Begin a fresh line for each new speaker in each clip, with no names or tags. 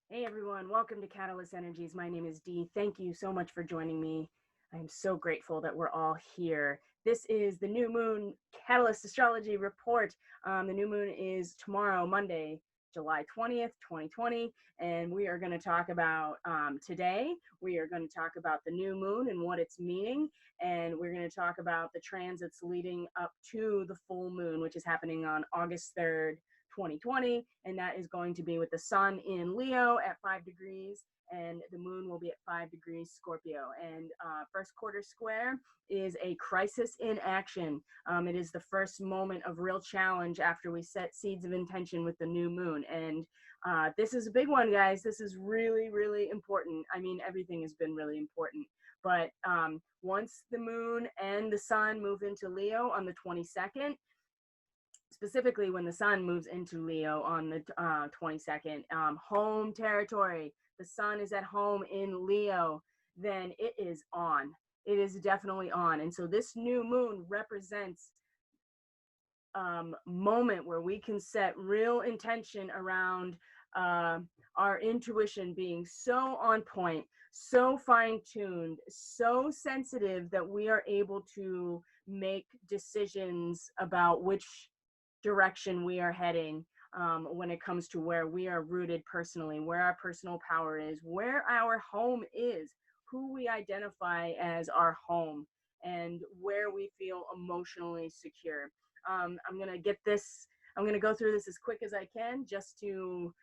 Hey everyone, welcome to Catalyst Energies. My name is Dee. Thank you so much for joining me. I am so grateful that we're all here. This is the New Moon Catalyst Astrology Report. The new moon is tomorrow, Monday, July 20th, 2020, and we are going to talk about today. We are going to talk about the new moon and what it's meaning, and we're going to talk about the transits leading up to the full moon, which is happening on August 3rd, 2020, and that is going to be with the sun in Leo at 5 degrees, and the moon will be at 5 degrees Scorpio. And first quarter square is a crisis in action. It is the first moment of real challenge after we set seeds of intention with the new moon. And this is a big one, guys. This is really, really important. I mean, everything has been really important. But once the moon and the sun move into Leo on the 22nd, specifically when the sun moves into Leo on the 22nd, home territory, the sun is at home in Leo, then it is on. It is definitely on. And so this new moon represents moment where we can set real intention around our intuition being so on point, so fine-tuned, so sensitive that we are able to make decisions about which direction we are heading when it comes to where we are rooted personally, where our personal power is, where our home is, who we identify as our home, and where we feel emotionally secure. I'm going to go through this as quick as I can just to,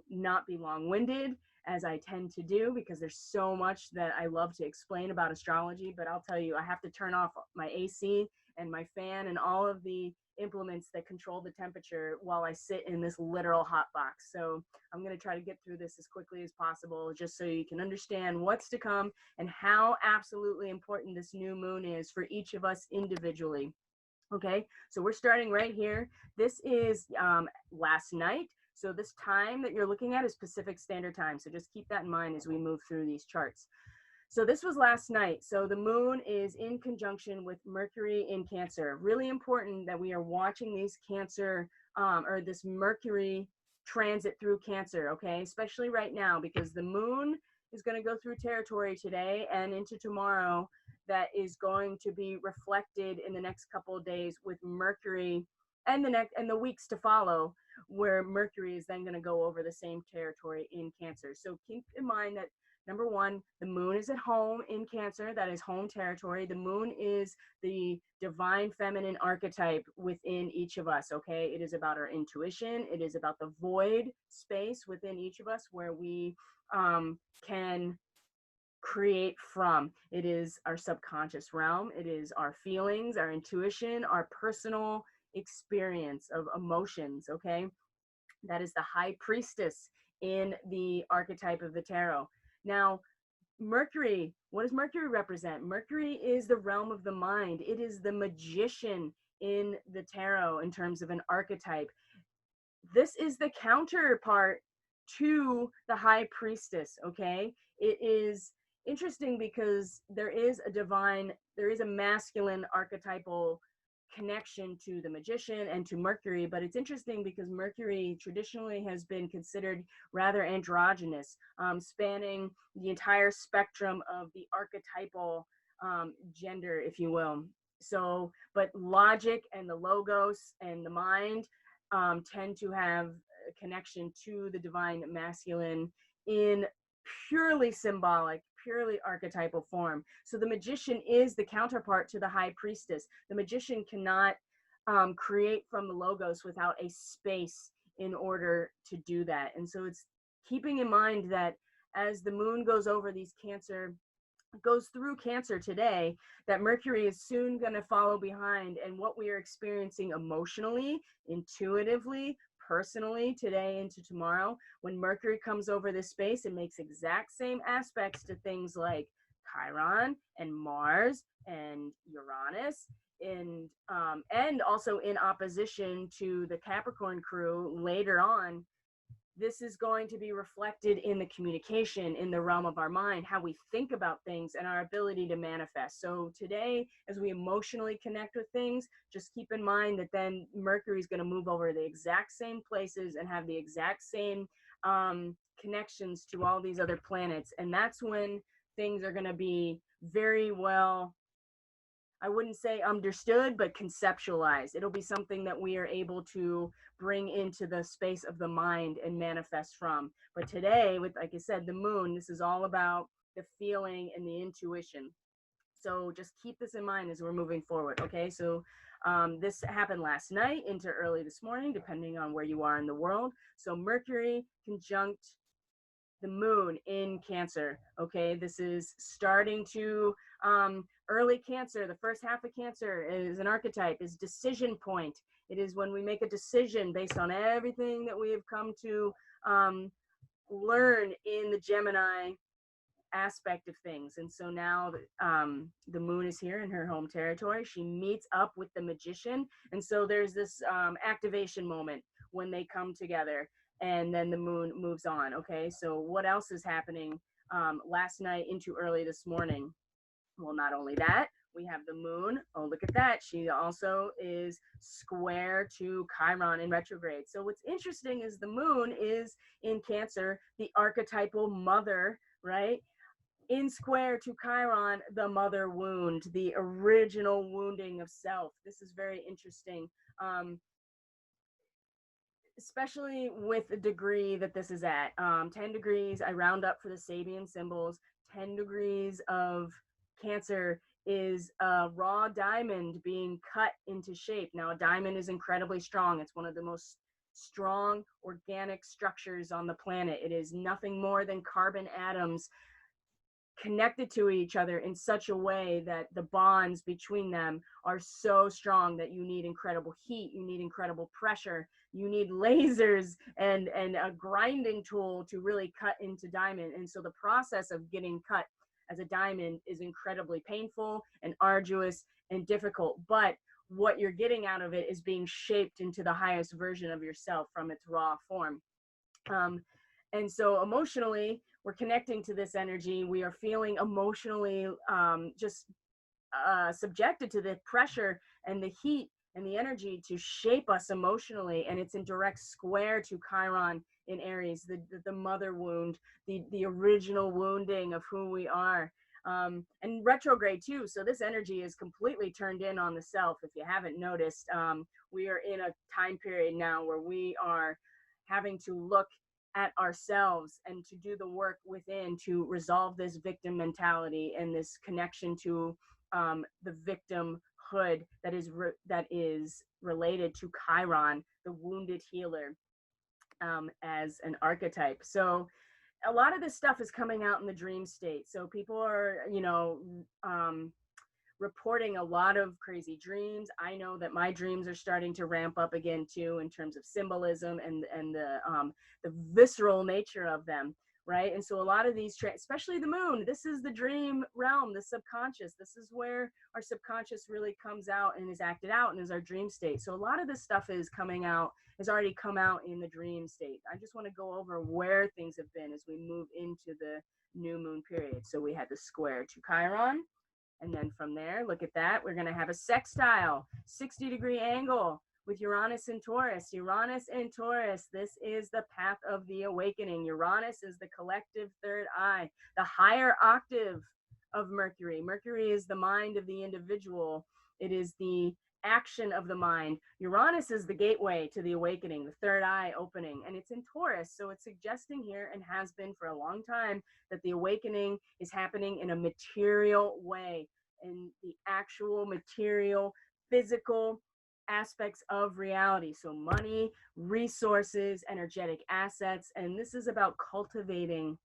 not be long-winded as I tend to do, because there's so much that I love to explain about astrology. But I'll tell you, I have to turn off my AC and my fan and all of the implements that control the temperature while I sit in this literal hot box. So I'm going to try to get through this as quickly as possible, just so you can understand what's to come and how absolutely important this new moon is for each of us individually. Okay, so we're starting right here. This is last night. So this time that you're looking at is Pacific Standard Time. So just keep that in mind as we move through these charts. So this was last night. So the moon is in conjunction with Mercury in Cancer. Really important that we are watching these Cancer or this Mercury transit through Cancer, okay? Especially right now, because the moon is going to go through territory today and into tomorrow that is going to be reflected in the next couple of days with Mercury and the weeks to follow, where Mercury is then going to go over the same territory in Cancer. So keep in mind that number one, the moon is at home in Cancer. That is home territory. The moon is the divine feminine archetype within each of us, okay? It is about our intuition. It is about the void space within each of us where we can create from. It is our subconscious realm. It is our feelings, our intuition, our personal experience of emotions, okay? That is the high priestess in the archetype of the tarot. Now, Mercury, what does Mercury represent? Mercury is the realm of the mind. It is the magician in the tarot in terms of an archetype. This is the counterpart to the high priestess, okay? It is interesting because there is a masculine archetypal connection to the magician and to Mercury, but it's interesting because Mercury traditionally has been considered rather androgynous, spanning the entire spectrum of the archetypal gender, if you will. So, but logic and the logos and the mind tend to have a connection to the divine masculine in purely symbolic, purely archetypal form. So the magician is the counterpart to the high priestess. The magician cannot create from the logos without a space in order to do that. And so it's keeping in mind that as the moon goes over these goes through Cancer today, that Mercury is soon going to follow behind, and what we are experiencing emotionally, intuitively, personally today into tomorrow, when Mercury comes over this space, it makes exact same aspects to things like Chiron and Mars and Uranus, and also in opposition to the Capricorn crew later on. This is going to be reflected in the communication, in the realm of our mind, how we think about things, and our ability to manifest. So today, as we emotionally connect with things, just keep in mind that then Mercury is going to move over the exact same places and have the exact same connections to all these other planets. And that's when things are going to be very well, I wouldn't say understood, but conceptualized. It'll be something that we are able to bring into the space of the mind and manifest from. But today, with, like I said, the moon, this is all about the feeling and the intuition. So just keep this in mind as we're moving forward. Okay. So this happened last night into early this morning, depending on where you are in the world. So Mercury conjunct the moon in Cancer. Okay, this is starting to early Cancer. The first half of Cancer is an archetype, is decision point. It is when we make a decision based on everything that we have come to learn in the Gemini aspect of things. And so now the moon is here in her home territory. She meets up with the magician. And so there's this activation moment when they come together, and then the moon moves on. Okay, so what else is happening last night into early this morning? Well, not only that, we have the moon. Oh, look at that. She also is square to Chiron in retrograde. So what's interesting is the moon is in Cancer, the archetypal mother, right? In square to Chiron, the mother wound, the original wounding of self. This is very interesting, especially with the degree that this is at. 10 degrees, I round up for the Sabian symbols. 10 degrees of Cancer is a raw diamond being cut into shape. Now, a diamond is incredibly strong. It's one of the most strong organic structures on the planet. It is nothing more than carbon atoms connected to each other in such a way that the bonds between them are so strong that you need incredible heat, you need incredible pressure, you need lasers and a grinding tool to really cut into diamond. And so the process of getting cut as a diamond is incredibly painful and arduous and difficult, but what you're getting out of it is being shaped into the highest version of yourself from its raw form. And so emotionally, we're connecting to this energy. We are feeling emotionally just subjected to the pressure and the heat and the energy to shape us emotionally. And it's in direct square to Chiron in Aries, the mother wound, the original wounding of who we are. And retrograde too. So this energy is completely turned in on the self. If you haven't noticed, we are in a time period now where we are having to look at ourselves and to do the work within to resolve this victim mentality and this connection to the victimhood that is related to Chiron, the wounded healer, as an archetype. So a lot of this stuff is coming out in the dream state. So people are, reporting a lot of crazy dreams. I know that my dreams are starting to ramp up again too, in terms of symbolism and the visceral nature of them, right? And so a lot of these, especially the moon, this is the dream realm, the subconscious. This is where our subconscious really comes out and is acted out and is our dream state. So a lot of this stuff is coming out, has already come out in the dream state. I just want to go over where things have been as we move into the new moon period. So we had the square to Chiron. And then from there, look at that. We're going to have a sextile, 60-degree angle with Uranus and Taurus. Uranus and Taurus, this is the path of the awakening. Uranus is the collective third eye, the higher octave of Mercury. Mercury is the mind of the individual. It is the action of the mind. Uranus is the gateway to the awakening, the third eye opening, and it's in Taurus. So it's suggesting here, and has been for a long time, that the awakening is happening in a material way, in the actual material, physical aspects of reality. So money, resources, energetic assets, and this is about cultivating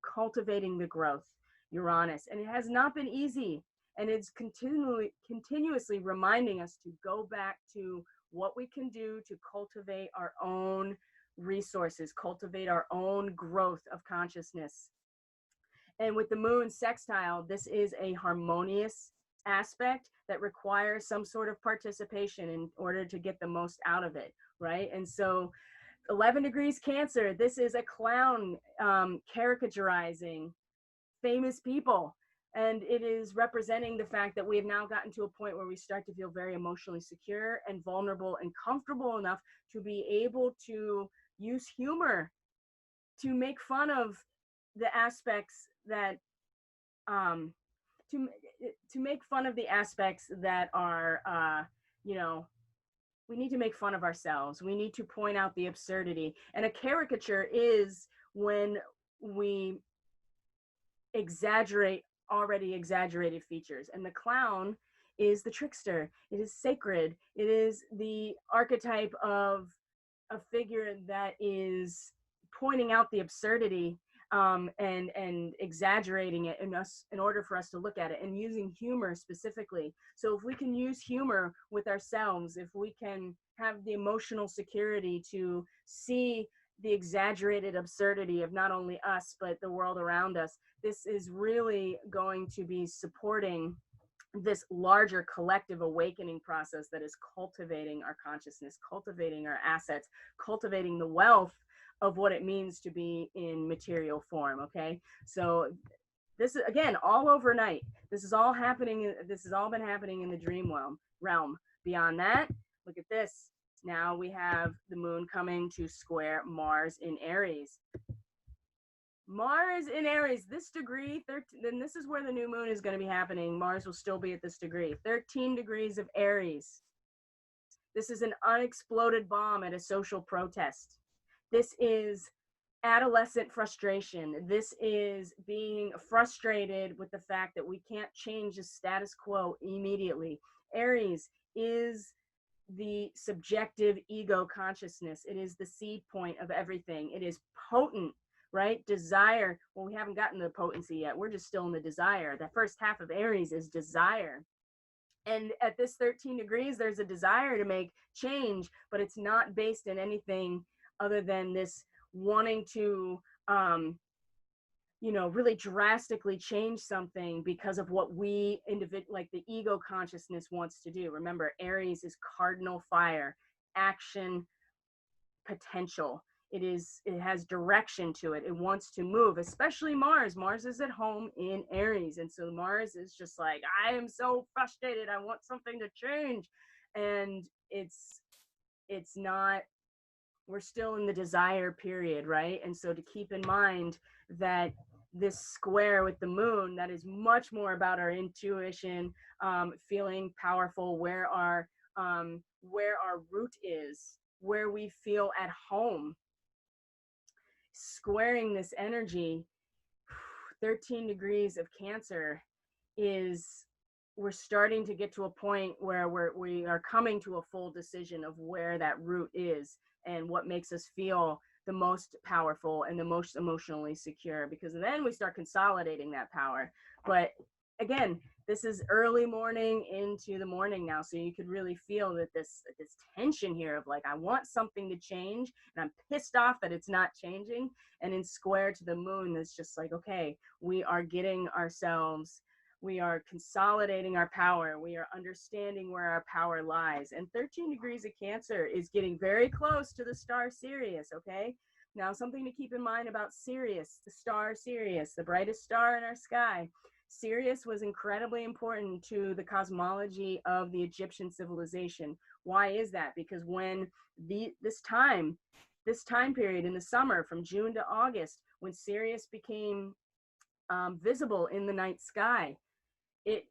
the growth, Uranus. And it has not been easy. And it's continuously reminding us to go back to what we can do to cultivate our own resources, cultivate our own growth of consciousness. And with the moon sextile, this is a harmonious aspect that requires some sort of participation in order to get the most out of it, right? And so 11 degrees Cancer, this is a clown caricaturizing famous people. And it is representing the fact that we have now gotten to a point where we start to feel very emotionally secure and vulnerable and comfortable enough to be able to use humor to make fun of the aspects that um, to make fun of the aspects that are you know, we need to make fun of ourselves. We need to point out the absurdity. And a caricature is when we exaggerate already exaggerated features. And the clown is the trickster. It is sacred. It is the archetype of a figure that is pointing out the absurdity, and exaggerating it in order for us to look at it, and using humor specifically. So if we can use humor with ourselves, if we can have the emotional security to see the exaggerated absurdity of not only us but the world around us, this is really going to be supporting this larger collective awakening process that is cultivating our consciousness, cultivating our assets, cultivating the wealth of what it means to be in material form. Okay, so this is, again, all overnight. This is all happening. This has all been happening in the dream realm. Beyond that, look at this. Now we have the moon coming to square Mars in Aries. Mars in Aries, this degree, 13, then this is where the new moon is going to be happening. Mars will still be at this degree, 13 degrees of Aries. This is an unexploded bomb at a social protest. This is adolescent frustration. This is being frustrated with the fact that we can't change the status quo immediately. Aries is the subjective ego consciousness. It is the seed point of everything. It is potent, right? Desire. Well, we haven't gotten to the potency yet. We're just still in the desire. The first half of Aries is desire. And at this 13 degrees, there's a desire to make change, but it's not based in anything other than this wanting to, really drastically change something because of what we like the ego consciousness wants to do. Remember, Aries is cardinal fire, action, potential. It has direction to it. It wants to move, especially Mars. Mars is at home in Aries. And so Mars is just like, I am so frustrated. I want something to change. And it's not, we're still in the desire period, right? And so to keep in mind that this square with the moon, that is much more about our intuition, feeling powerful, where our root is, where we feel at home. Squaring this energy, 13 degrees of Cancer, is we're starting to get to a point where we are coming to a full decision of where that root is and what makes us feel the most powerful and the most emotionally secure, because then we start consolidating that power. But again, this is early morning into the morning now, so you could really feel that this tension here of like, I want something to change and I'm pissed off that it's not changing. And in square to the moon, it's just like, okay, we are getting ourselves, we are consolidating our power, we are understanding where our power lies. And 13 degrees of Cancer is getting very close to the star Sirius. Okay, now something to keep in mind about Sirius, the star Sirius, the brightest star in our sky. Sirius was incredibly important to the cosmology of the Egyptian civilization. Why is that? Because when this time period in the summer from June to August, when Sirius became visible in the night sky, it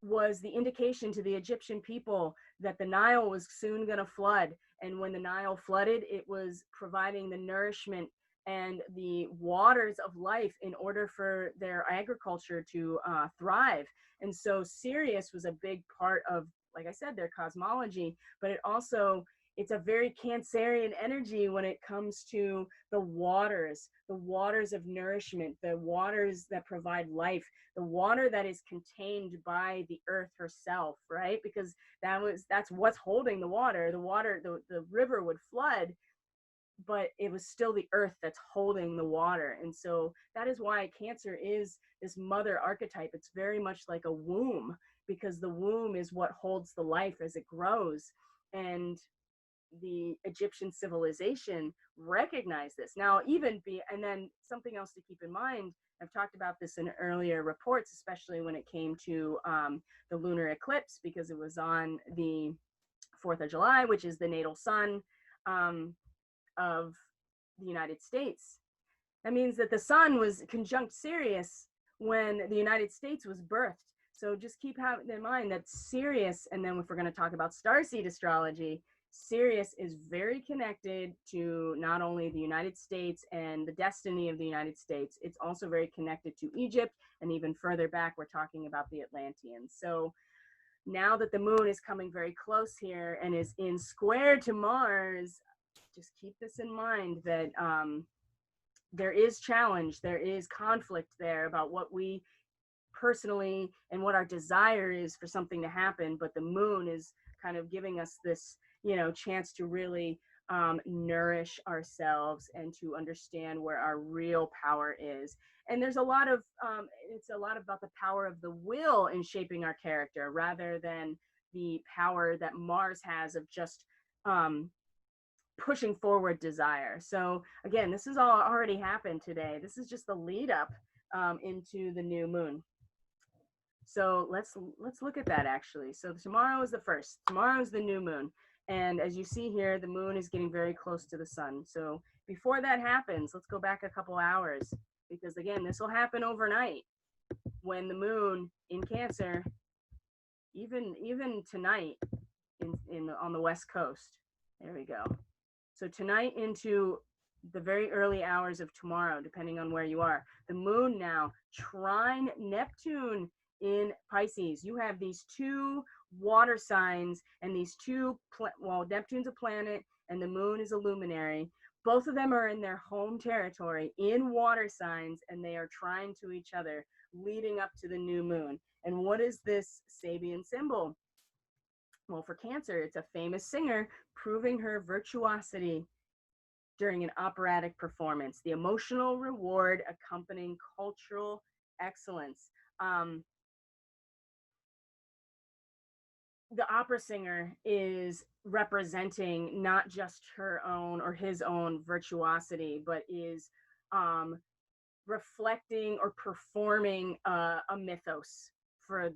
was the indication to the Egyptian people that the Nile was soon going to flood. And when the Nile flooded, it was providing the nourishment and the waters of life in order for their agriculture to thrive. And so Sirius was a big part of, like I said, their cosmology, but it's a very Cancerian energy when it comes to the waters of nourishment, the waters that provide life, the water that is contained by the earth herself, right? Because that's what's holding the water. The river would flood, but it was still the earth that's holding the water. And so that is why Cancer is this mother archetype. It's very much like a womb, because the womb is what holds the life as it grows. And the Egyptian civilization recognized this. Now, and then something else to keep in mind, I've talked about this in earlier reports, especially when it came to the lunar eclipse, because it was on the 4th of July, which is the natal sun of the United States. That means that the sun was conjunct Sirius when the United States was birthed. So just keep having in mind that Sirius, and then if we're going to talk about starseed astrology, Sirius is very connected to not only the United States and the destiny of the United States, it's also very connected to Egypt, and even further back, we're talking about the Atlanteans. So now that the moon is coming very close here and is in square to Mars, just keep this in mind that there is challenge, there is conflict there about what we personally and what our desire is for something to happen, but the moon is kind of giving us this, you know, chance to really nourish ourselves and to understand where our real power is. And there's a lot of it's a lot about the power of the will in shaping our character rather than the power that Mars has of just pushing forward desire. So again, this has all already happened today. This is just the lead up into the new moon. So let's look at that actually. So tomorrow is the first. Tomorrow is the new moon. And as you see here, the moon is getting very close to the sun. So before that happens, let's go back a couple hours, because again, this will happen overnight when the moon in Cancer, even tonight in on the West Coast. There we go. So tonight into the very early hours of tomorrow, depending on where you are, the moon now trine Neptune in Pisces. You have these two water signs and these two, well, Neptune's a planet and the moon is a luminary. Both of them are in their home territory in water signs, and they are trying to each other leading up to the new moon. And what is this Sabian symbol? Well, for Cancer, it's a famous singer proving her virtuosity during an operatic performance, the emotional reward accompanying cultural excellence. The opera singer is representing not just her own or his own virtuosity, but is reflecting or performing a mythos for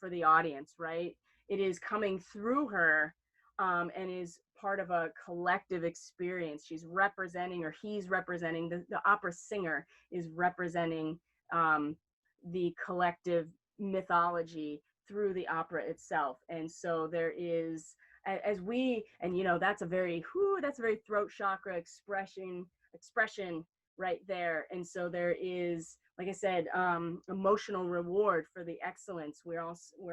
the audience, right? It is coming through her and is part of a collective experience. She's representing, or he's representing, the opera singer is representing the collective mythology through the opera itself. And so there is, as we, and you know, that's a very throat chakra expression right there. And so there is, like I said, emotional reward for the excellence. We're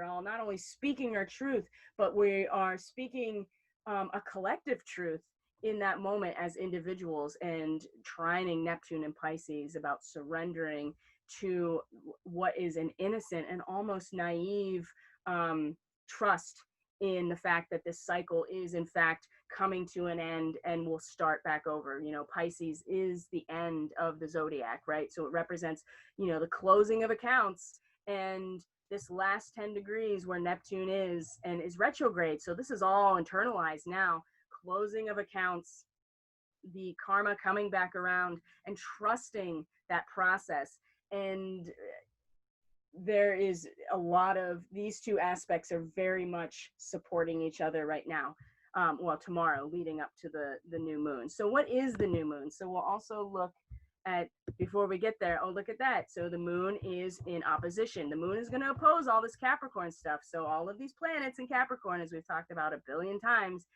all not only speaking our truth, but we are speaking a collective truth in that moment as individuals, and trining Neptune and Pisces about surrendering to what is an innocent and almost naive trust in the fact that this cycle is in fact coming to an end and will start back over. You know, Pisces is the end of the zodiac, right? So it represents, you know, the closing of accounts, and this last 10 degrees where Neptune is and is retrograde. So this is all internalized now, closing of accounts, the karma coming back around, and trusting that process. And there is a lot of, these two aspects are very much supporting each other right now. Well, tomorrow leading up to the new moon. So what is the new moon? So we'll also look at, before we get there, oh, look at that. So the moon is in opposition. The moon is going to oppose all this Capricorn stuff. So all of these planets in Capricorn, as we've talked about a billion times,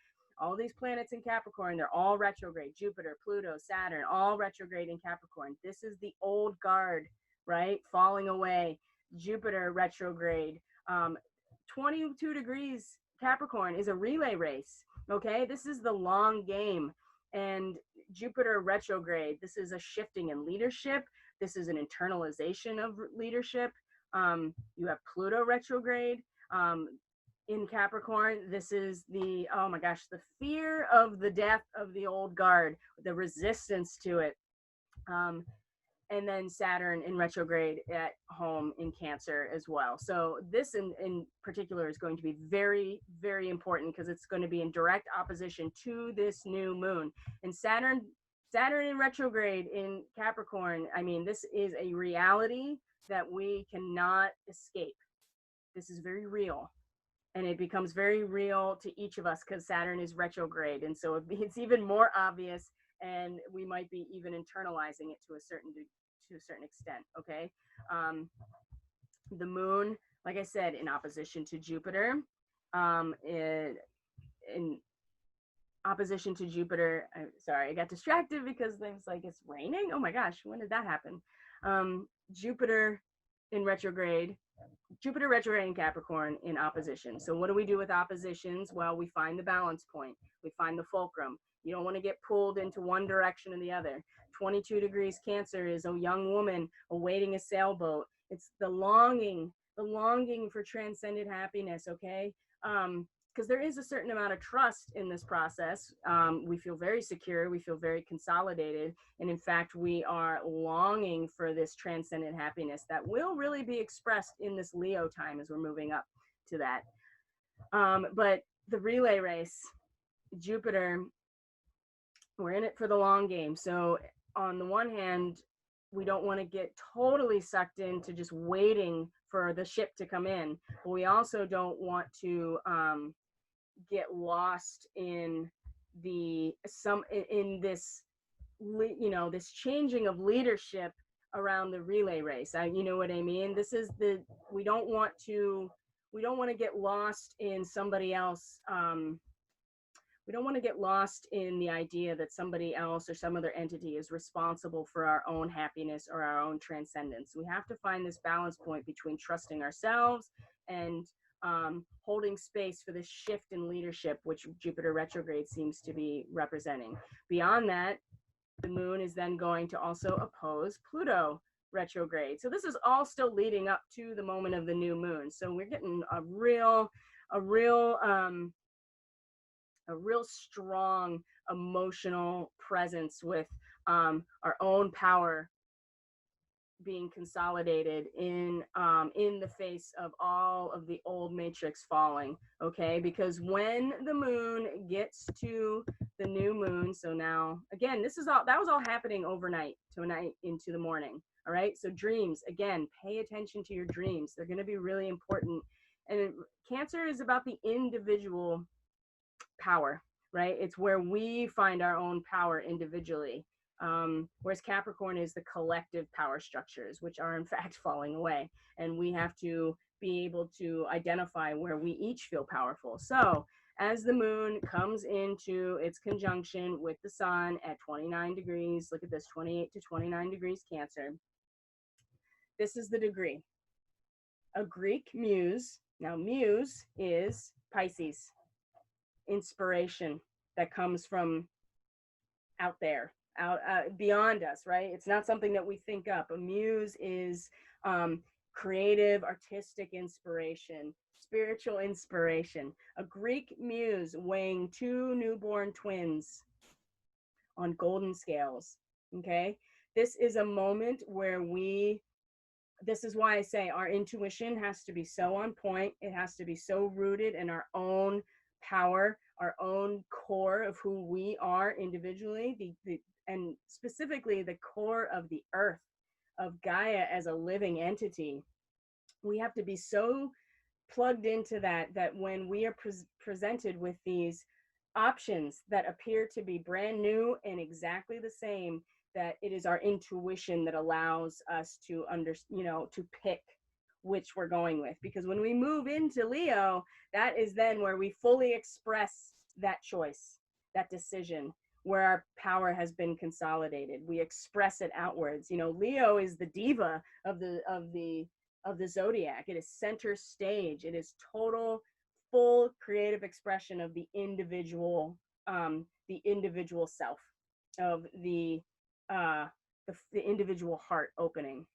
all these planets in Capricorn, they're all retrograde. Jupiter, Pluto, Saturn, all retrograde in Capricorn. This is the old guard, right? Falling away. Jupiter retrograde. 22 degrees Capricorn is a relay race. Okay, this is the long game. And Jupiter retrograde, this is a shifting in leadership. This is an internalization of leadership. You have Pluto retrograde in Capricorn. This is the, oh my gosh, the fear of the death of the old guard, the resistance to it. And then Saturn in retrograde at home in Cancer as well. So this in particular is going to be very, very important, because it's going to be in direct opposition to this new moon. And Saturn in retrograde in Capricorn, I mean, this is a reality that we cannot escape. This is very real. And it becomes very real to each of us because Saturn is retrograde. And so it's even more obvious and we might be even internalizing it to a certain extent. Okay. The moon, like I said, in opposition to Jupiter, in opposition to Jupiter. Sorry, I got distracted because things like it's raining. Oh my gosh, when did that happen? Jupiter in retrograde, Jupiter retrograde in Capricorn in opposition. So what do we do with oppositions? Well, we find the balance point. We find the fulcrum. You don't want to get pulled into one direction or the other. 22 degrees Cancer is a young woman awaiting a sailboat. It's the longing for transcendent happiness, okay? Because there is a certain amount of trust in this process. We feel very secure, we feel very consolidated, and in fact, we are longing for this transcendent happiness that will really be expressed in this Leo time as we're moving up to that. But the relay race, Jupiter, we're in it for the long game. So on the one hand, we don't want to get totally sucked into just waiting for the ship to come in, but we also don't want to get lost in this, you know, this changing of leadership around the relay race. You know what I mean? This is we don't want to get lost in somebody else. We don't want to get lost in the idea that somebody else or some other entity is responsible for our own happiness or our own transcendence. We have to find this balance point between trusting ourselves and holding space for this shift in leadership, which Jupiter retrograde seems to be representing. Beyond that, the moon is then going to also oppose Pluto retrograde. So this is all still leading up to the moment of the new moon. So we're getting a real strong emotional presence with our own power being consolidated in the face of all of the old matrix falling. Okay, because when the moon gets to the new moon, so now again, that was all happening overnight, tonight into the morning. All right, so dreams, again, pay attention to your dreams. They're going to be really important. And Cancer is about the individual power, right? It's where we find our own power individually. Whereas Capricorn is the collective power structures, which are in fact falling away. And we have to be able to identify where we each feel powerful. So as the moon comes into its conjunction with the sun at 29 degrees, look at this, 28 to 29 degrees Cancer. This is the degree. A Greek muse, now muse is Pisces, inspiration that comes from out there, out beyond us, right? It's not something that we think up. A muse is creative, artistic inspiration, spiritual inspiration. A Greek muse weighing 2 newborn twins on golden scales, okay? This is a moment where this is why I say our intuition has to be so on point. It has to be so rooted in our own power, our own core of who we are individually, and specifically the core of the earth, of Gaia as a living entity. We have to be so plugged into that when we are presented with these options that appear to be brand new and exactly the same, that it is our intuition that allows us to to pick which we're going with. Because when we move into Leo, that is then where we fully express that choice, that decision, where our power has been consolidated. We express it outwards. Leo is the diva of the zodiac. It is center stage. It is total, full creative expression of the individual self, of the individual heart opening.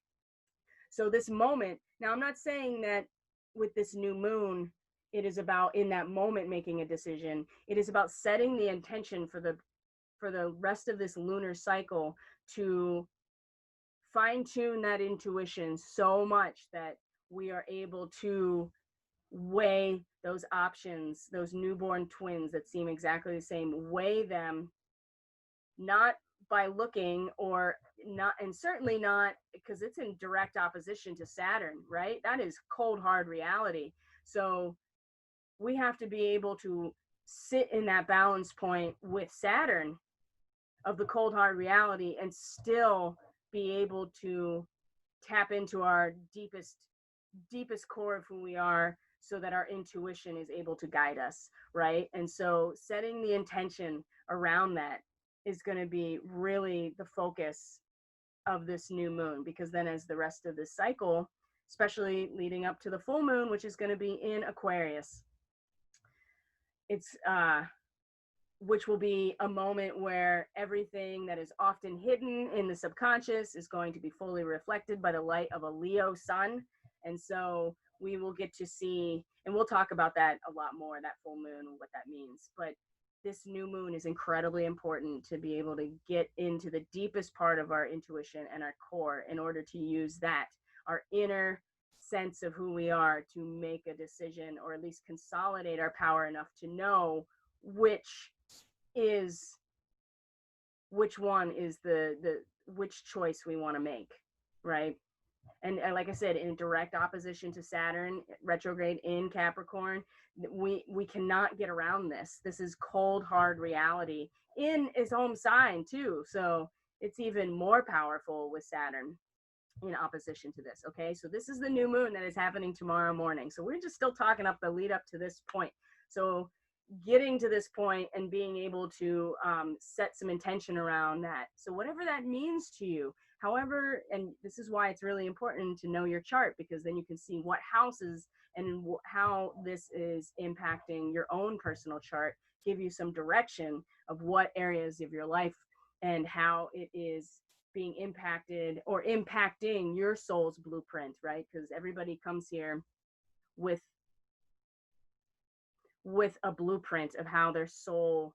So this moment, now I'm not saying that with this new moon, it is about in that moment making a decision. It is about setting the intention for the rest of this lunar cycle to fine tune that intuition so much that we are able to weigh those options, those newborn twins that seem exactly the same, weigh them, not by looking or not, and certainly not because it's in direct opposition to Saturn, right? That is cold, hard reality. So we have to be able to sit in that balance point with Saturn of the cold hard reality and still be able to tap into our deepest core of who we are, so that our intuition is able to guide us, right? And so setting the intention around that is going to be really the focus of this new moon, because then as the rest of this cycle, especially leading up to the full moon, which is going to be in Aquarius, it's which will be a moment where everything that is often hidden in the subconscious is going to be fully reflected by the light of a Leo sun. And so we will get to see, and we'll talk about that a lot more, that full moon, what that means. But this new moon is incredibly important to be able to get into the deepest part of our intuition and our core in order to use that, our inner sense of who we are, to make a decision, or at least consolidate our power enough to know which one is the which choice we want to make, right? And like I said, in direct opposition to Saturn retrograde in Capricorn, we cannot get around this. This is cold hard reality in his home sign too, so it's even more powerful with Saturn in opposition to this. Okay, so this is the new moon that is happening tomorrow morning, so we're just still talking up the lead up to this point. So getting to this point and being able to set some intention around that. So whatever that means to you, however, and this is why it's really important to know your chart, because then you can see what houses and how this is impacting your own personal chart, give you some direction of what areas of your life and how it is being impacted or impacting your soul's blueprint, right? Because everybody comes here with a blueprint of how their soul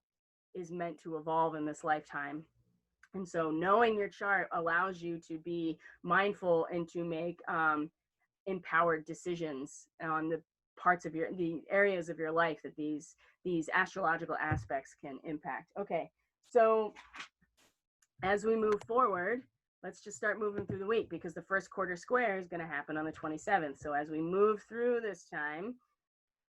is meant to evolve in this lifetime. And so knowing your chart allows you to be mindful and to make empowered decisions on the parts of the areas of your life that these astrological aspects can impact. Okay, so as we move forward, let's just start moving through the week, because the first quarter square is going to happen on the 27th. So as we move through this time,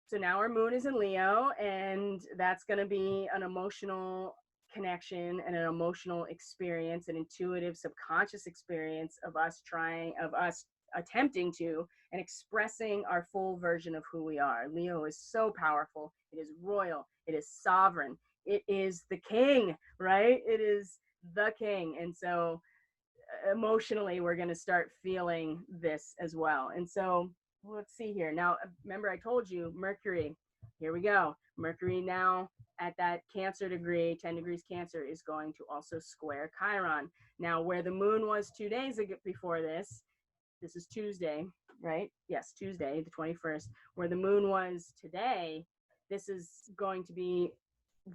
so now our moon is in Leo, and that's going to be an emotional connection and an emotional experience, an intuitive subconscious experience of us attempting to and expressing our full version of who we are. Leo is so powerful. It is royal. It is sovereign. It is the king, right? It is the king. And so emotionally, we're going to start feeling this as well. And so let's see here. Now, remember I told you Mercury, here we go. Mercury now at that Cancer degree, 10 degrees Cancer, is going to also square Chiron. Now, where the moon was 2 days before this is Tuesday, right? Yes, Tuesday, the 21st, where the moon was today, this is going to be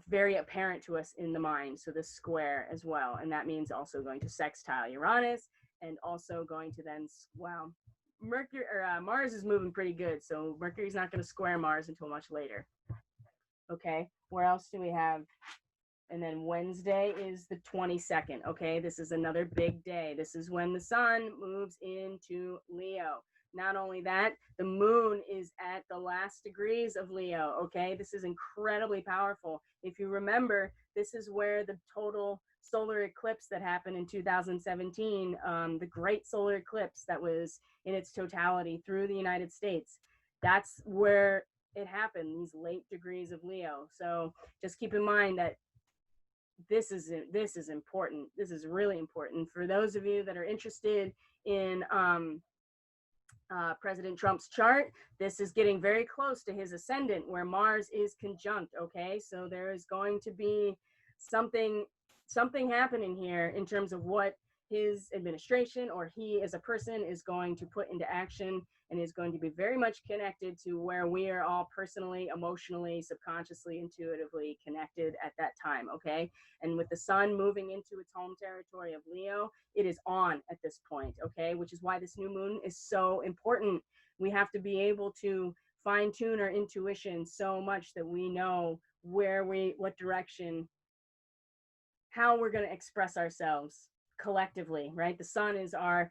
very apparent to us in the mind. So this square as well. And that means also going to sextile Uranus, and also going to then, wow, Mercury or Mars is moving pretty good. So Mercury's not going to square Mars until much later. Okay, where else do we have? And then Wednesday is the 22nd. Okay, this is another big day. This is when the sun moves into Leo. Not only that, the moon is at the last degrees of Leo. Okay, this is incredibly powerful. If you remember, this is where the total solar eclipse that happened in 2017, the great solar eclipse that was in its totality through the United States, that's where it happened, these late degrees of Leo. So just keep in mind that this is important. This is really important for those of you that are interested in President Trump's chart. This is getting very close to his ascendant, where Mars is conjunct. Okay, so there is going to be something happening here in terms of what his administration or he as a person is going to put into action, and is going to be very much connected to where we are all personally, emotionally, subconsciously, intuitively connected at that time. Okay, and with the sun moving into its home territory of Leo, it is on at this point. Okay, which is why this new moon is so important. We have to be able to fine tune our intuition so much that we know what direction, how we're going to express ourselves collectively, right? The sun is our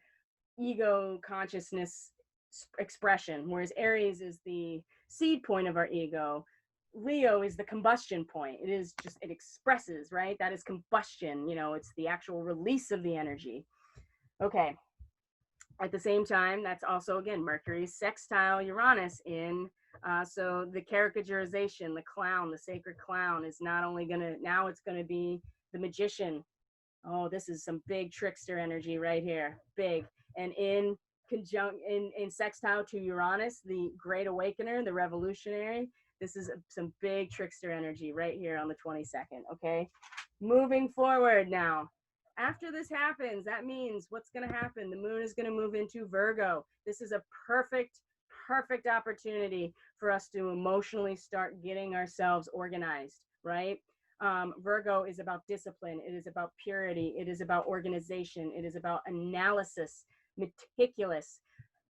ego consciousness expression, whereas Aries is the seed point of our ego. Leo is the combustion point. It is just, it expresses, right? That is combustion, you know, it's the actual release of the energy. Okay. At the same time, that's also, again, Mercury sextile Uranus in, so the caricaturization, the clown, the sacred clown is not only going to, now it's going to be the magician. Oh, this is some big trickster energy right here. Big. And in in sextile to Uranus, the great awakener, the revolutionary, this is some big trickster energy right here on the 22nd. Okay. Moving forward now. After this happens, that means what's going to happen? The moon is going to move into Virgo. This is a perfect opportunity for us to emotionally start getting ourselves organized, right? Virgo is about discipline. It is about purity. It is about organization. It is about analysis, meticulous.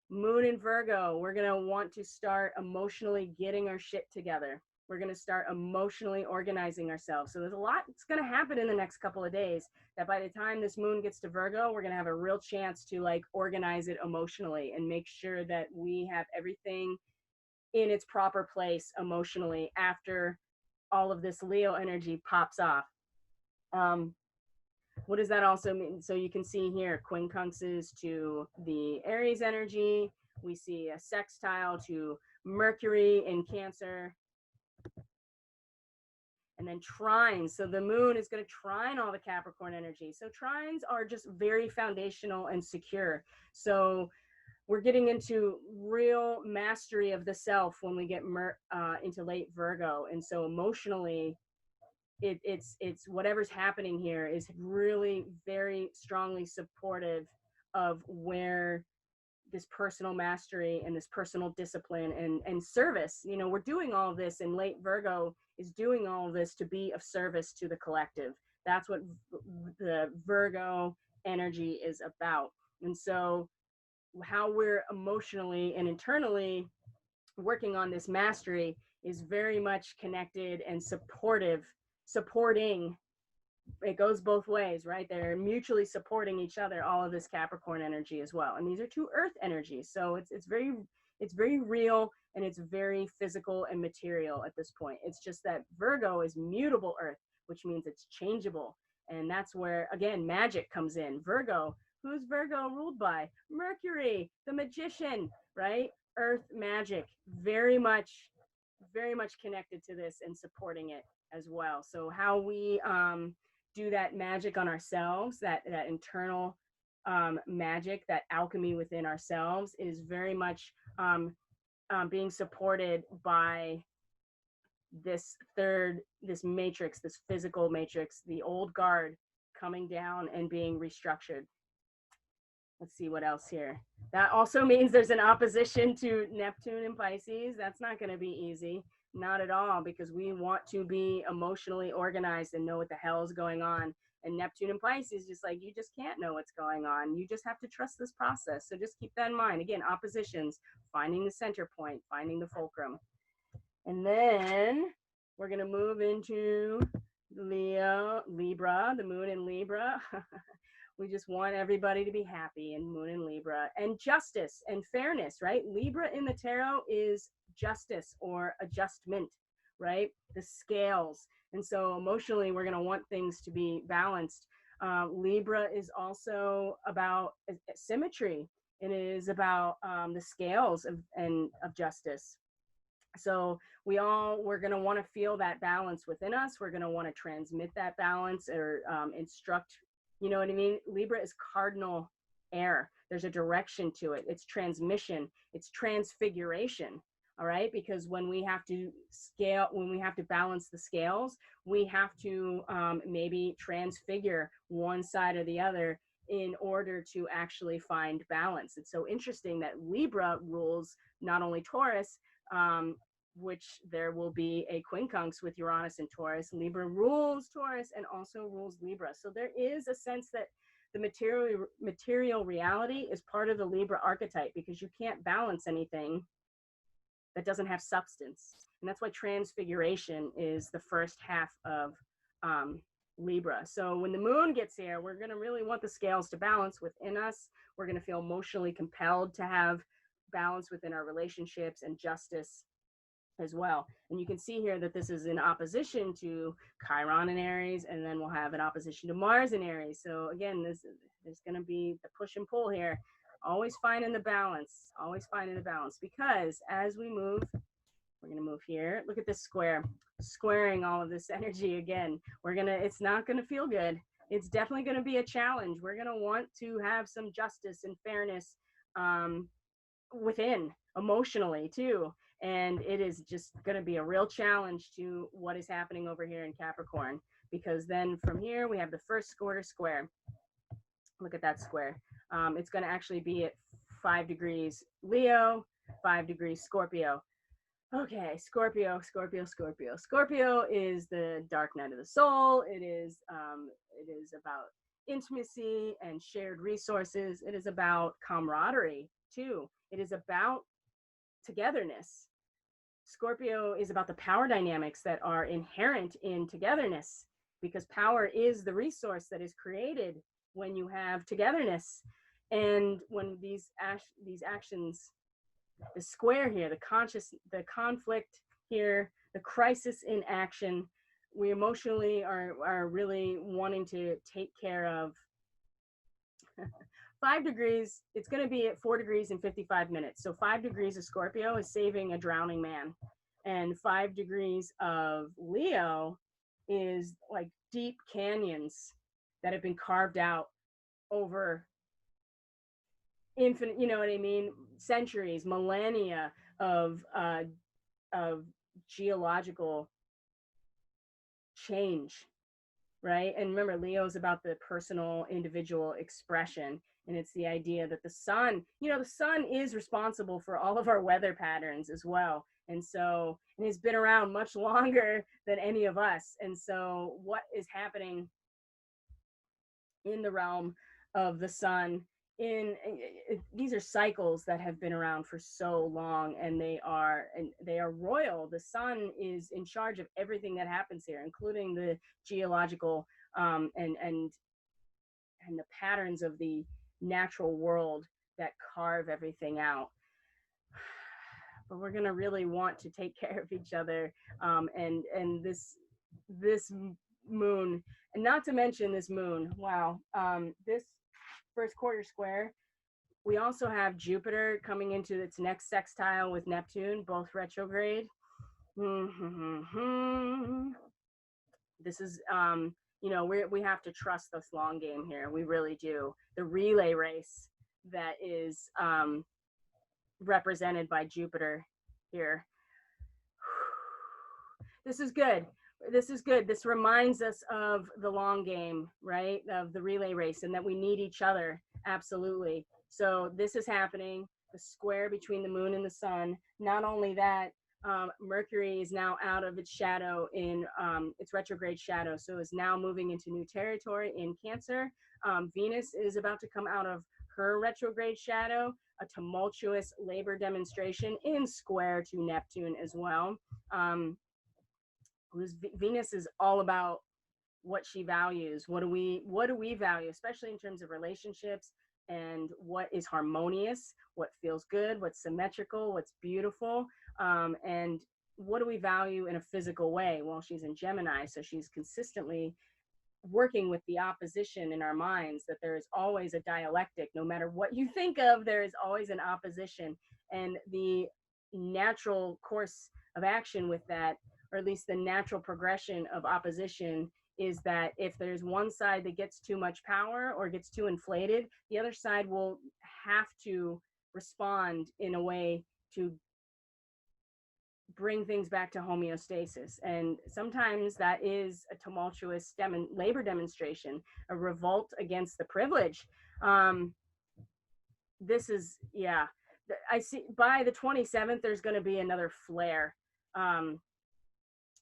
Moon in Virgo, we're going to want to start emotionally getting our shit together. We're going to start emotionally organizing ourselves. So there's a lot that's going to happen in the next couple of days that by the time this moon gets to Virgo, we're going to have a real chance to like organize it emotionally and make sure that we have everything in its proper place emotionally after all of this Leo energy pops off. What does that also mean? So you can see here quincunxes to the Aries energy. We see a sextile to Mercury in Cancer. And then trines. So the moon is going to trine all the Capricorn energy. So trines are just very foundational and secure. So we're getting into real mastery of the self when we get into late Virgo. And so emotionally, it's whatever's happening here is really very strongly supportive of where this personal mastery and this personal discipline and service, you know, we're doing all of this, and late Virgo is doing all of this to be of service to the collective. That's what the Virgo energy is about. And so how we're emotionally and internally working on this mastery is very much connected and supporting. It goes both ways, right? They're mutually supporting each other, all of this Capricorn energy as well. And these are two earth energies. So it's very real, and it's very physical and material at this point. It's just that Virgo is mutable earth, which means it's changeable. And that's where, again, magic comes in. Virgo, who's Virgo ruled by? Mercury, the magician, right? Earth magic, very much connected to this and supporting it as well. So how we do that magic on ourselves, that internal magic, that alchemy within ourselves is very much being supported by this matrix, this physical matrix, the old guard coming down and being restructured. Let's see what else here. That also means there's an opposition to Neptune and Pisces. That's not going to be easy. Not at all, because we want to be emotionally organized and know what the hell is going on. And Neptune and Pisces, just like, you just can't know what's going on. You just have to trust this process. So just keep that in mind. Again, oppositions, finding the center point, finding the fulcrum. And then we're going to move into Libra, the moon in Libra. We just want everybody to be happy in moon in Libra, and justice and fairness, right? Libra in the tarot is justice or adjustment, right? The scales. And so emotionally, we're going to want things to be balanced. Libra is also about symmetry. It is about the scales of justice. So we're going to want to feel that balance within us. We're going to want to transmit that balance or instruct. You know what I mean? Libra is cardinal air. There's a direction to it. It's transmission. It's transfiguration. All right. Because when we have to balance the scales, we have to maybe transfigure one side or the other in order to actually find balance. It's so interesting that Libra rules not only Taurus, which there will be a quincunx with Uranus and Taurus. Libra rules Taurus and also rules Libra. So there is a sense that the material reality is part of the Libra archetype, because you can't balance anything that doesn't have substance. And that's why transfiguration is the first half of Libra. So when the moon gets here, we're going to really want the scales to balance within us. We're going to feel emotionally compelled to have balance within our relationships and justice. as well. And you can see here that this is in opposition to Chiron in Aries, and then we'll have an opposition to Mars in Aries. So again, there's going to be the push and pull here. Always finding the balance, always finding the balance, because as we move, we're going to move here. Look at this square, squaring all of this energy again. It's not going to feel good. It's definitely going to be a challenge. We're going to want to have some justice and fairness within, emotionally too. And it is just going to be a real challenge to what is happening over here in Capricorn, because then from here we have the first quarter square. Look at that square. It's going to actually be at 5 degrees Leo, 5 degrees Scorpio. Okay, Scorpio. Scorpio is the dark night of the soul. It is about intimacy and shared resources. It is about camaraderie too. It is about togetherness. Scorpio is about the power dynamics that are inherent in togetherness, because power is the resource that is created when you have togetherness. And when these actions, the square here, the conflict here, the crisis in action, we emotionally are really wanting to take care of. 5 degrees, it's going to be at 4 degrees in 55 minutes. So 5 degrees of Scorpio is saving a drowning man. And 5 degrees of Leo is like deep canyons that have been carved out over infinite, you know what I mean, centuries, millennia of geological change, right? And remember, Leo is about the personal, individual expression. And it's the idea that the sun, the sun is responsible for all of our weather patterns as well. And so, and it's been around much longer than any of us. And so what is happening in the realm of the sun, these are cycles that have been around for so long, and they are royal. The sun is in charge of everything that happens here, including the geological and the patterns of the natural world that carve everything out. But we're going to really want to take care of each other, and this moon, and not to mention this moon, wow, this first quarter square, we also have Jupiter coming into its next sextile with Neptune, both retrograde. This is we have to trust this long game here. We really do. The relay race that is represented by Jupiter here. This is good. This reminds us of the long game, right? Of the relay race, and that we need each other. Absolutely. So this is happening, the square between the moon and the sun. Not only that, Mercury is now out of its shadow in its retrograde shadow, so is now moving into new territory in Cancer. Venus is about to come out of her retrograde shadow, a tumultuous labor demonstration in square to Neptune as well. Venus is all about what she values. What do we value, especially in terms of relationships, and what is harmonious, what feels good, what's symmetrical, what's beautiful, and what do we value in a physical way? Well, she's in Gemini, so she's consistently working with the opposition in our minds, that there is always a dialectic. No matter what you think of, there is always an opposition. And the natural course of action with that, or at least the natural progression of opposition, is that if there's one side that gets too much power or gets too inflated, the other side will have to respond in a way to bring things back to homeostasis. And sometimes that is a tumultuous labor demonstration, a revolt against the privilege. This is, yeah, I see by the 27th, there's going to be another flare.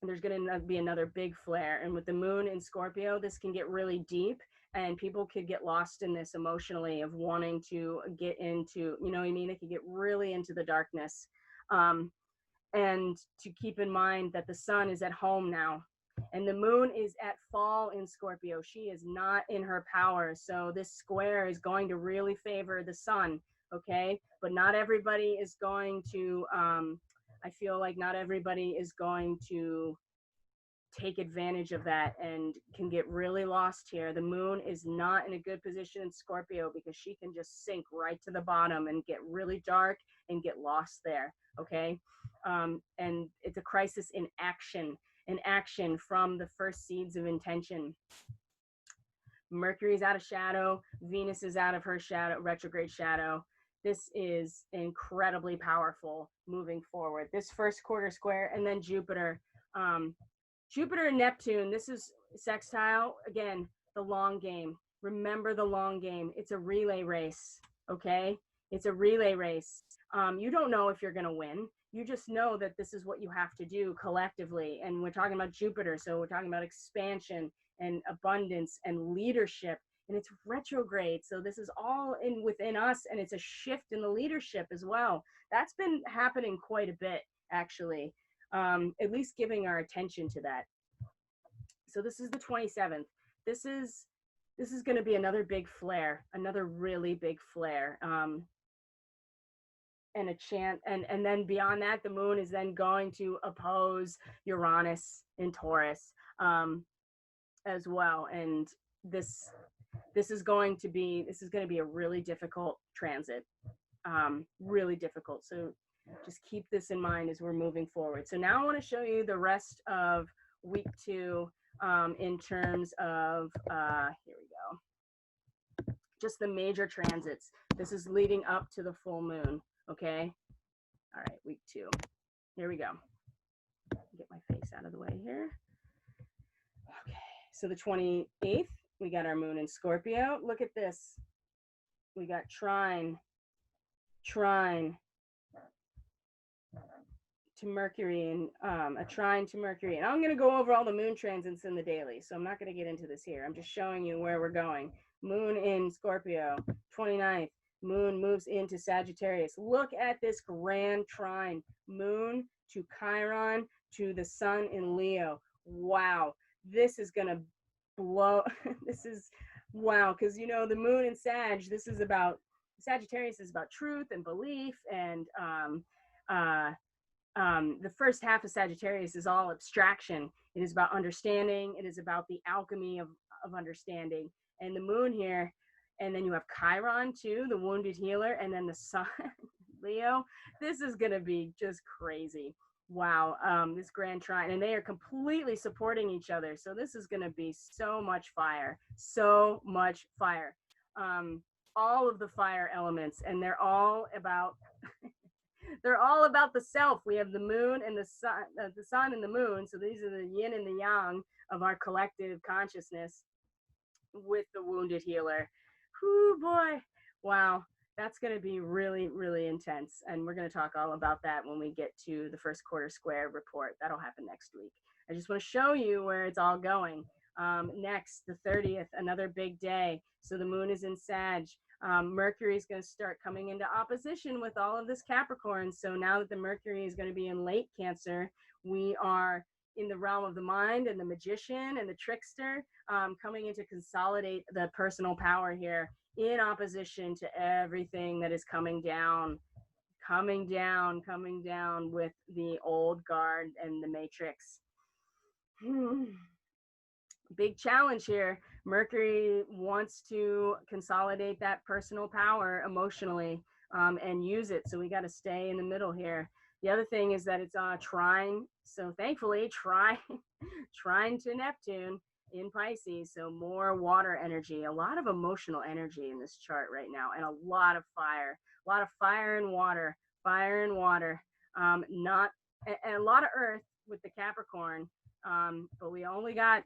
There's going to be another big flare. And with the moon in Scorpio, this can get really deep, and people could get lost in this emotionally of wanting to get into, you know what I mean? They could get really into the darkness. And to keep in mind that the sun is at home now, and the moon is at fall in Scorpio. She is not in her power. So this square is going to really favor the sun, okay? But not everybody is going to, I feel like not everybody is going to take advantage of that and can get really lost here. The moon is not in a good position in Scorpio because she can just sink right to the bottom and get really dark and get lost there. Okay. And it's a crisis in action from the first seeds of intention. Mercury's out of shadow, Venus is out of her shadow, retrograde shadow. This is incredibly powerful moving forward. This first quarter square, and then Jupiter. Jupiter and Neptune, this is sextile. Again, the long game. Remember the long game. It's a relay race, okay? It's a relay race. You don't know if you're going to win. You just know that this is what you have to do collectively. And we're talking about Jupiter, so we're talking about expansion and abundance and leadership. And it's retrograde, so this is all within us, and it's a shift in the leadership as well. That's been happening quite a bit, actually. At least giving our attention to that. So this is the 27th. This is going to be another big flare, another really big flare. And a chance, and then beyond that, the moon is then going to oppose Uranus in Taurus as well. And this is going to be a really difficult transit, really difficult. So just keep this in mind as we're moving forward. So now I want to show you the rest of week 2 in terms of, here we go, just the major transits. This is leading up to the full moon, okay? All right, week 2. Here we go. Get my face out of the way here. Okay, so the 28th, we got our moon in Scorpio. Look at this. We got trine to Mercury, and a trine to Mercury. And I'm going to go over all the moon transits in the daily, so I'm not going to get into this here. I'm just showing you where we're going. Moon in Scorpio, 29th. Moon moves into Sagittarius. Look at this grand trine. Moon to Chiron to the sun in Leo. Wow. This is going to blow. This is, wow. Because, you know, the moon in Sag, this is about, Sagittarius is about truth and belief, and the first half of Sagittarius is all abstraction. It is about understanding. It is about the alchemy of understanding. And the moon here, and then you have Chiron too, the wounded healer, and then the sun, Leo. This is going to be just crazy. Wow, this grand trine, and they are completely supporting each other. So this is going to be so much fire, so much fire. All of the fire elements, and they're all about they're all about the self. We have the moon and the sun and the moon. So these are the yin and the yang of our collective consciousness with the wounded healer. Whoo, boy. Wow. That's going to be really, really intense. And we're going to talk all about that when we get to the first quarter square report. That'll happen next week. I just want to show you where it's all going. Next, the 30th, another big day. So the moon is in Sag. Mercury is going to start coming into opposition with all of this Capricorn. So now that the Mercury is going to be in late Cancer, we are in the realm of the mind and the magician and the trickster, coming in to consolidate the personal power here in opposition to everything that is coming down with the old guard and the matrix. Big challenge here. Mercury wants to consolidate that personal power emotionally and use it. So we got to stay in the middle here. The other thing is that it's trine. So thankfully, trine to Neptune in Pisces. So more water energy, a lot of emotional energy in this chart right now, and a lot of fire and water, and a lot of earth with the Capricorn. But we only got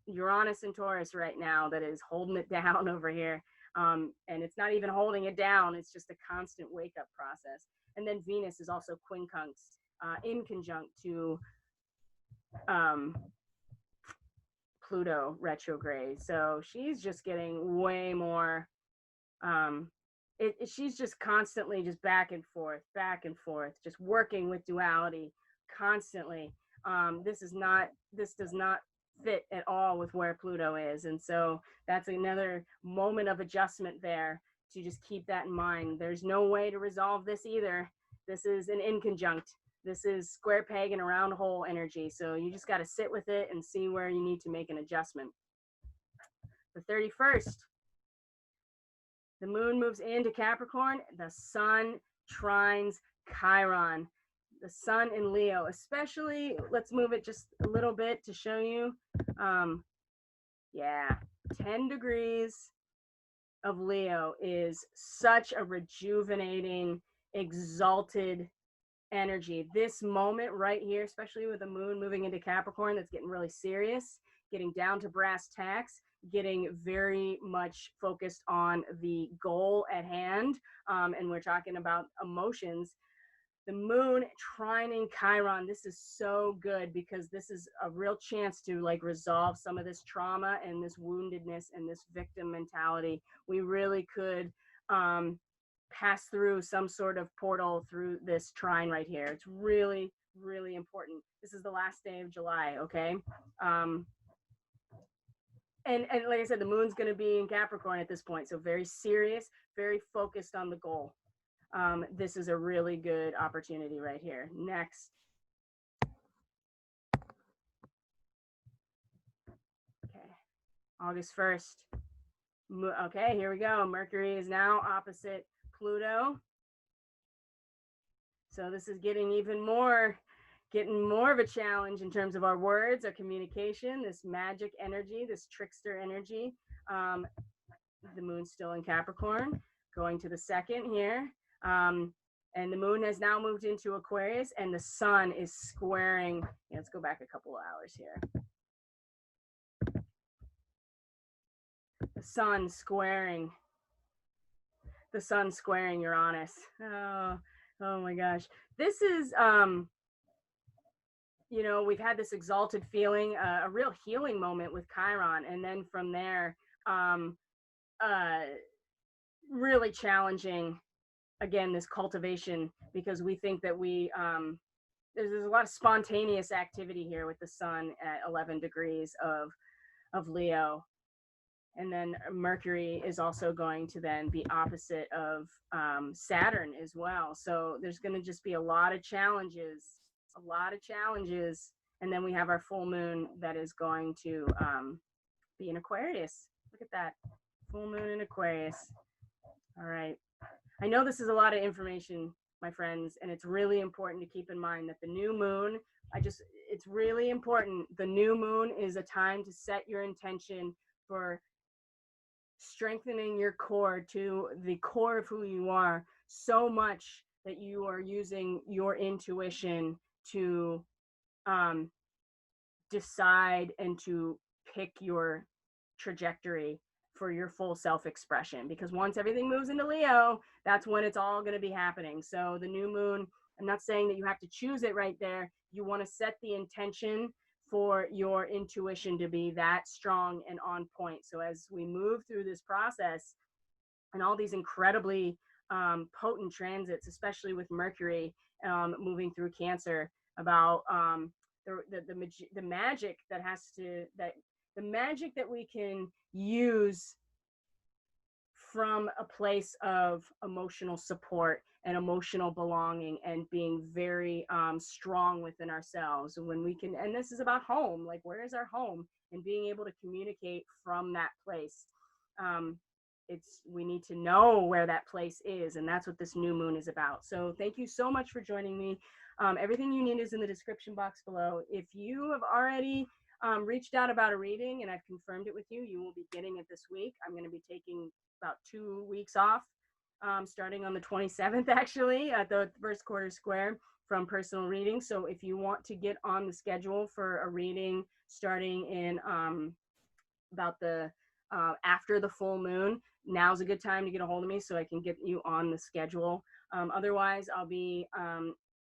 Uranus and Taurus right now that is holding it down over here. And it's not even holding it down. It's just a constant wake up process. And then Venus is also quincunx in conjunct to Pluto retrograde. So she's just getting way more, she's just constantly just back and forth, just working with duality constantly. This does not fit at all with where Pluto is. And so that's another moment of adjustment there, to just keep that in mind. There's no way to resolve this either. This is an inconjunct. This is square peg in a round hole energy. So you just got to sit with it and see where you need to make an adjustment. The 31st, the moon moves into Capricorn. The sun trines Chiron. The sun in Leo, especially, let's move it just a little bit to show you. Yeah, 10 degrees of Leo is such a rejuvenating, exalted energy. This moment right here, especially with the moon moving into Capricorn, that's getting really serious, getting down to brass tacks, getting very much focused on the goal at hand. And we're talking about emotions. The moon trining Chiron, this is so good because this is a real chance to like resolve some of this trauma and this woundedness and this victim mentality. We really could pass through some sort of portal through this trine right here. It's really, really important. This is the last day of July, okay? And like I said, the moon's going to be in Capricorn at this point, so very serious, very focused on the goal. This is a really good opportunity right here. Next. Okay, August 1st. Okay, here we go. Mercury is now opposite Pluto. So this is getting more of a challenge in terms of our words, our communication, this magic energy, this trickster energy. The moon's still in Capricorn, going to the 2nd here. And the moon has now moved into Aquarius, and the sun is squaring. Yeah, let's go back a couple of hours here. The sun squaring Uranus. Oh my gosh. This is, you know, we've had this exalted feeling, a real healing moment with Chiron. And then from there, really challenging, again, this cultivation, because we think that there's a lot of spontaneous activity here with the sun at 11 degrees of Leo. And then Mercury is also going to then be opposite of Saturn as well. So there's going to just be a lot of challenges. And then we have our full moon that is going to be in Aquarius. Look at that. Full moon in Aquarius. All right. I know this is a lot of information, my friends, and it's really important to keep in mind that the new moon, it's really important. The new moon is a time to set your intention for strengthening your core to the core of who you are so much that you are using your intuition to decide and to pick your trajectory for your full self-expression. Because once everything moves into Leo, that's when it's all going to be happening. So the new moon, I'm not saying that you have to choose it right there. You want to set the intention for your intuition to be that strong and on point. So as we move through this process and all these incredibly potent transits, especially with Mercury moving through Cancer, about the magic the magic that we can use from a place of emotional support and emotional belonging and being very strong within ourselves. When we can, and this is about home, like where is our home, and being able to communicate from that place. We need to know where that place is, and that's what this new moon is about. So thank you so much for joining me. Everything you need is in the description box below. If you have already reached out about a reading and I've confirmed it with you, you will be getting it this week. I'm going to be taking about 2 weeks off, starting on the 27th, actually, at the first quarter square from personal reading. So if you want to get on the schedule for a reading starting in about the after the full moon, now's a good time to get a hold of me so I can get you on the schedule. Otherwise, I'll be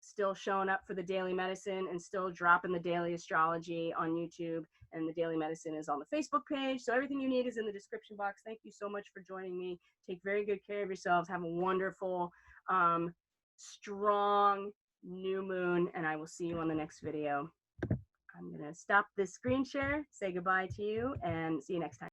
still showing up for the daily medicine and still dropping the daily astrology on YouTube, and the daily medicine is on the Facebook page. So everything you need is in the description box. Thank you so much for joining me. Take very good care of yourselves. Have a wonderful, strong new moon, and I will see you on the next video. I'm going to stop this screen share, say goodbye to you, and see you next time.